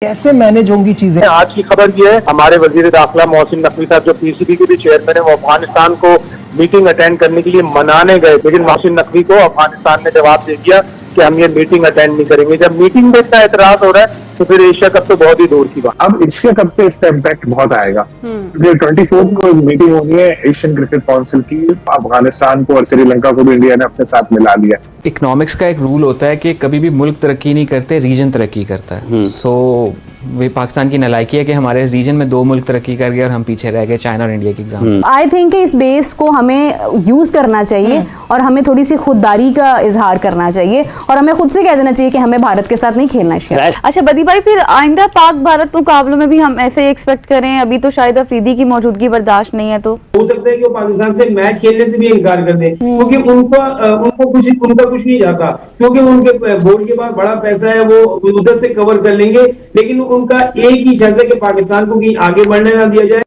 कैसे मैनेज होंगी चीजें। आज की खबर ये है, हमारे वजीर दाखिला मोहसिन नकवी साहब जो पीसीबी के भी चेयरमैन है, वो अफगानिस्तान को मीटिंग अटेंड करने के लिए मनाने गए, लेकिन मोहसिन नकवी को अफगानिस्तान ने जवाब दे दिया कि हम ये मीटिंग अटेंड नहीं करेंगे। जब मीटिंग में इतना एतराज हो रहा है तो फिर एशिया कप तो बहुत ही दूर की बात। अब एशिया कप पे इसका इम्पैक्ट बहुत आएगा। 24 को मीटिंग होनी है एशियन क्रिकेट काउंसिल की। अफगानिस्तान को और श्रीलंका को भी इंडिया ने अपने साथ मिला लिया। इकोनॉमिक्स का एक रूल होता है कि कभी भी मुल्क तरक्की नहीं करते, रीजन तरक्की करता है। सो वे पाकिस्तान की नालायकी है कि हमारे रीजन में दो मुल्क तरक्की कर गए और हम पीछे रह गए, चाइना और इंडिया की एग्जाम। आई थिंक इस बेस को हमें यूज करना चाहिए और हमें थोड़ी सी खुददारी का इजहार करना चाहिए और हमें खुद से कह देना चाहिए कि हमें भारत के साथ नहीं खेलना चाहिए। अच्छा बदी भाई, फिर आइंदा पाक भारत मुकाबलों में भी हम ऐसे एक्सपेक्ट करें? अभी तो शायद अफरीदी की मौजूदगी बर्दाश्त नहीं है, तो हो सकता है कि वो पाकिस्तान से मैच खेलने से भी इनकार कर दें, क्योंकि उनका कुछ नहीं जाता, क्योंकि उनके बोर्ड के पास बड़ा पैसा है, वो उधर से कवर कर लेंगे। लेकिन उनका एक ही शर्त है कि पाकिस्तान को कहीं आगे बढ़ने ना दिया जाए,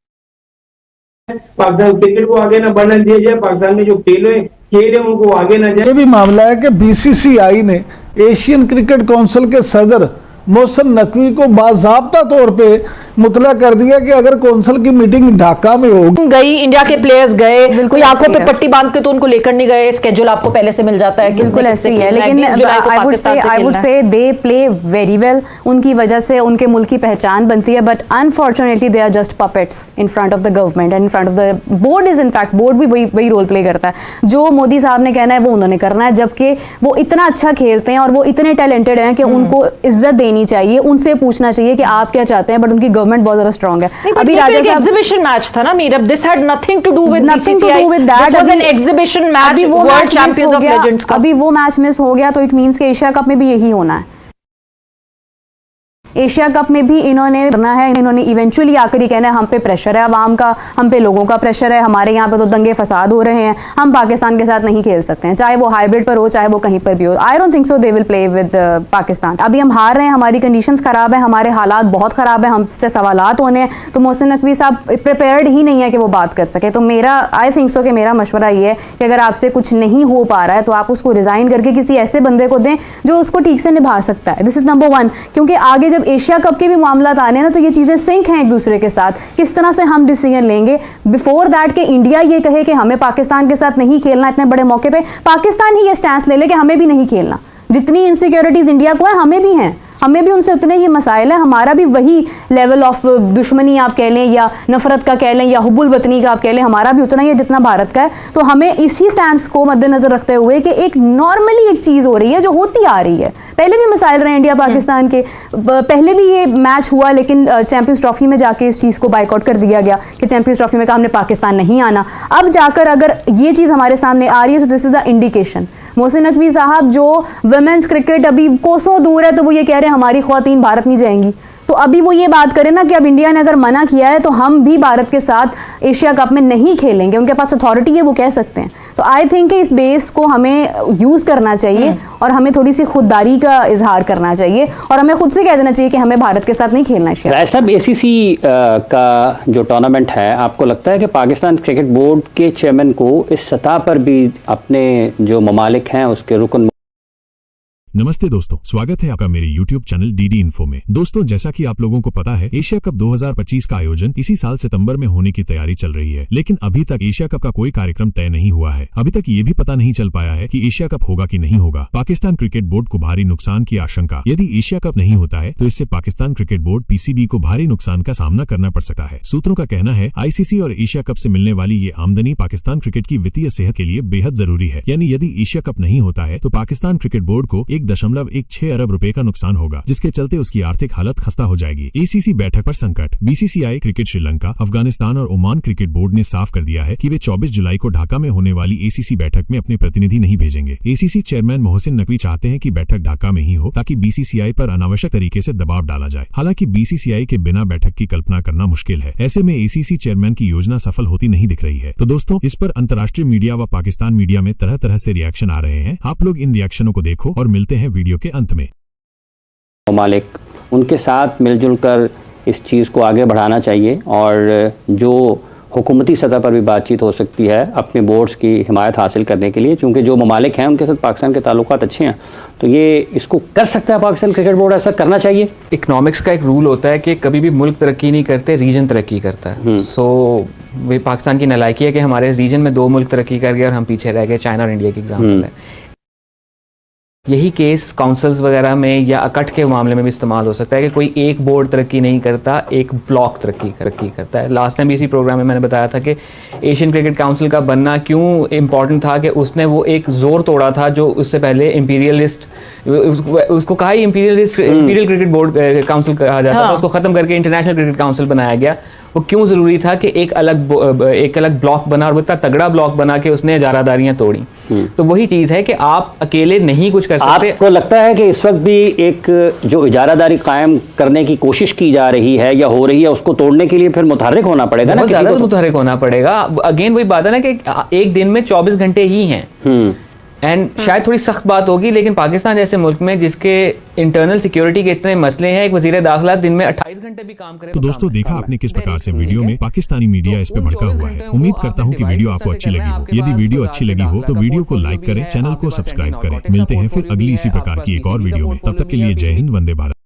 पाकिस्तान क्रिकेट को आगे ना बढ़ने दिया जाए, पाकिस्तान में जो खेल है उनको आगे ना जाए। ये भी मामला है कि बीसीसीआई ने एशियन क्रिकेट काउंसिल के सदर मोहसिन नकवी को बाज़ाब्ता तौर पे मुतला कर दिया कि अगर काउंसिल की मीटिंग ढाका में होगी। गई इंडिया के प्लेयर्स गए, कोई आंखों पे पट्टी बांध के तो उनको लेकर नहीं गए, स्केड्यूल आपको पहले से मिल जाता है। बिल्कुल ऐसे ही है, लेकिन I would say they play very well. उनकी वजह से उनके मुल्क की पहचान बनती है, but unfortunately they are just puppets in front of the government and in front of the board. Is in fact board भी वही रोल प्ले करता है। जो मोदी साहब ने कहना है वो उन्होंने करना है, जबकि वो इतना अच्छा खेलते हैं और वो इतने टैलेंटेड हैं कि उनको इज्जत देनी चाहिए, उनसे पूछना चाहिए कि आप क्या चाहते हैं, बट उनकी गवर्नमेंट बहुत ज्यादा स्ट्रांग है। अभी राजा साहब एग्जीबिशन मैच था ना Meerab, this had nothing to do with that. This was an exhibition match, world champions of legends का। अभी वो मैच मिस हो गया तो इट मींस कि एशिया कप में भी यही होना है। एशिया कप में भी इन्होंने करना है, इन्होंने इवेंचुअली आकर ही कहना है हम पे प्रेशर है आवाम का, हम पे लोगों का प्रेशर है, हमारे यहाँ पे तो दंगे फसाद हो रहे हैं, हम पाकिस्तान के साथ नहीं खेल सकते हैं, चाहे वो हाइब्रिड पर हो चाहे वो कहीं पर भी हो। I don't think so they will play with Pakistan. अभी हम हार रहे हैं, हमारी कंडीशंस खराब है, हमारे हालात बहुत खराब है, हमसे सवालात होने हैं, तो मोहसिन नकवी साहब प्रिपेयर्ड ही नहीं है कि वो बात कर सके। तो मेरा आई थिंक सो कि मेरा मशवरा ये है कि अगर आपसे कुछ नहीं हो पा रहा है तो आप उसको रिजाइन करके किसी ऐसे बंदे को दें जो उसको ठीक से निभा सकता है। दिस इज नंबर 1, क्योंकि आगे जब एशिया कप के भी मामला आने ना तो ये चीजें सिंक हैं एक दूसरे के साथ। किस तरह से हम डिसीजन लेंगे बिफोर दैट कि इंडिया ये कहे कि हमें पाकिस्तान के साथ नहीं खेलना, इतने बड़े मौके पे पाकिस्तान ही ये स्टैंस ले ले कि हमें भी नहीं खेलना। जितनी इनसिक्योरिटीज इंडिया को है हमें भी हैं, हमें भी उनसे उतने ही मसाइल है, हमारा भी वही लेवल ऑफ दुश्मनी आप कह लें या नफरत का कह लें या हुब्बुल वतनी का आप कह लें, हमारा भी उतना ही है जितना भारत का है। तो हमें इसी स्टैंड को मद्देनजर रखते हुए कि एक नॉर्मली एक चीज़ हो रही है जो होती आ रही है, पहले भी मसाइल रहे इंडिया पाकिस्तान के, पहले भी ये मैच हुआ लेकिन चैंपियंस ट्रॉफी में जाके इस चीज़ को बाइकआउट कर दिया गया कि चैंपियंस ट्रॉफी में कहा हमने पाकिस्तान नहीं आना। अब जाकर अगर ये चीज़ हमारे सामने आ रही है तो this is the indication. Mohsin Naqvi साहब जो वुमेन्स क्रिकेट अभी कोसों दूर है तो वो ये कह रहे हैं हमारी ख्वातीन भारत नहीं जाएंगी, तो अभी वो ये बात करें ना कि अब इंडिया ने अगर मना किया है तो हम भी भारत के साथ एशिया कप में नहीं खेलेंगे, उनके पास अथॉरिटी है वो कह सकते हैं। तो आई थिंक इस बेस को हमें यूज करना चाहिए और हमें थोड़ी सी खुददारी का इजहार करना चाहिए और हमें खुद से कह देना चाहिए कि हमें भारत के साथ नहीं खेलना चाहिए। साहब, एसीसी का जो टूर्नामेंट है, आपको लगता है कि पाकिस्तान क्रिकेट बोर्ड के चेयरमैन को इस सतह पर भी अपने जो ममालिक हैं उसके रुकन। नमस्ते दोस्तों, स्वागत है आपका मेरे YouTube चैनल डीडी इन्फो में। दोस्तों, जैसा कि आप लोगों को पता है, एशिया कप 2025 का आयोजन इसी साल सितंबर में होने की तैयारी चल रही है, लेकिन अभी तक एशिया कप का कोई कार्यक्रम तय नहीं हुआ है। अभी तक ये भी पता नहीं चल पाया है कि एशिया कप होगा कि नहीं होगा। पाकिस्तान क्रिकेट बोर्ड को भारी नुकसान की आशंका। यदि एशिया कप नहीं होता है तो इससे पाकिस्तान क्रिकेट बोर्ड पीसीबी को भारी नुकसान का सामना करना पड़ सकता है। सूत्रों का कहना है आईसीसी और एशिया कप से मिलने वाली ये आमदनी पाकिस्तान क्रिकेट की वित्तीय सेहत के लिए बेहद जरूरी है। यानी यदि एशिया कप नहीं होता है तो पाकिस्तान क्रिकेट बोर्ड को 1.16 अरब रुपए का नुकसान होगा, जिसके चलते उसकी आर्थिक हालत खस्ता हो जाएगी। एसीसी बैठक पर संकट। बीसीसीआई क्रिकेट श्रीलंका, अफगानिस्तान और ओमान क्रिकेट बोर्ड ने साफ कर दिया है कि वे 24 जुलाई को ढाका में होने वाली एसीसी बैठक में अपने प्रतिनिधि नहीं भेजेंगे। एसीसी चेयरमैन मोहसिन नकवी चाहते हैं कि बैठक ढाका में ही हो ताकि बीसीसीआई पर अनावश्यक तरीके से दबाव डाला जाए। हालांकि बीसीसीआई के बिना बैठक की कल्पना करना मुश्किल है। ऐसे में एसीसी चेयरमैन की योजना सफल होती नहीं दिख रही है। तो दोस्तों, इस पर अंतर्राष्ट्रीय मीडिया व पाकिस्तान मीडिया में तरह तरह से रिएक्शन आ रहे हैं। आप लोग इन रिएक्शनों को देखो और मिलते हैं वीडियो के अंत में। ममालिक उनके साथ मिलजुल कर इस चीज़ को आगे बढ़ाना चाहिए और जो हुकूमती सतह पर भी बातचीत हो सकती है अपने बोर्ड्स की हिमायत हासिल करने के लिए, क्योंकि जो ममालिक हैं उनके साथ पाकिस्तान के ताल्लुकात अच्छे हैं, तो ये इसको कर सकता है पाकिस्तान क्रिकेट बोर्ड, ऐसा करना चाहिए। इकोनॉमिक्स का एक रूल होता है कि कभी भी मुल्क तरक्की नहीं करते, रीजन तरक्की करता है। सो वे पाकिस्तान की नालायकी है कि हमारे रीजन में 2 मुल्क तरक्की कर गए और हम पीछे रह गए। चाइना और इंडिया की एग्जाम्पल है। यही केस काउंसिल्स वगैरह में या अकट के मामले में भी इस्तेमाल हो सकता है कि कोई एक बोर्ड तरक्की नहीं करता, एक ब्लॉक तरक्की करता है। लास्ट टाइम भी इसी प्रोग्राम में मैंने बताया था कि एशियन क्रिकेट काउंसिल का बनना क्यों इम्पॉर्टेंट था, कि उसने वो एक जोर तोड़ा था जो उससे पहले इंपीरियलिस्ट, उसको कहा ही इंपीरियल क्रिकेट बोर्ड काउंसिल कहा जाता था, उसको ख़त्म करके इंटरनेशनल क्रिकेट काउंसिल बनाया गया। वो क्यों ज़रूरी था कि एक अलग ब्लॉक बना, और वो इतना तगड़ा ब्लॉक बना के उसने इजारादारियां तोड़ी। तो वही चीज़ है कि आप अकेले नहीं कुछ कर सकते। आपको लगता है कि इस वक्त भी एक जो इजारादारी कायम करने की कोशिश की जा रही है या हो रही है, उसको तोड़ने के लिए फिर मुतहर्रिक होना पड़ेगा ना? बहुत ज़्यादा मुतहर्रिक होना पड़ेगा। अगेन वही बात है ना कि एक दिन में 24 घंटे ही हैं। एंड शायद थोड़ी सख्त बात होगी, लेकिन पाकिस्तान जैसे मुल्क में जिसके इंटरनल सिक्योरिटी के इतने मसले हैं, एक वजीर दाखिला दिन में 28 घंटे भी काम करे। तो दोस्तों, देखा आपने किस प्रकार से वीडियो में पाकिस्तानी मीडिया इस पे भड़का हुआ है। उम्मीद करता हूँ कि वीडियो आपको अच्छी लगी हो। यदि वीडियो अच्छी लगी हो तो वीडियो को लाइक करें, चैनल को सब्सक्राइब करें। मिलते हैं फिर अगली इसी प्रकार की एक और वीडियो में। तब तक के लिए जय हिंद, वंदे भारत।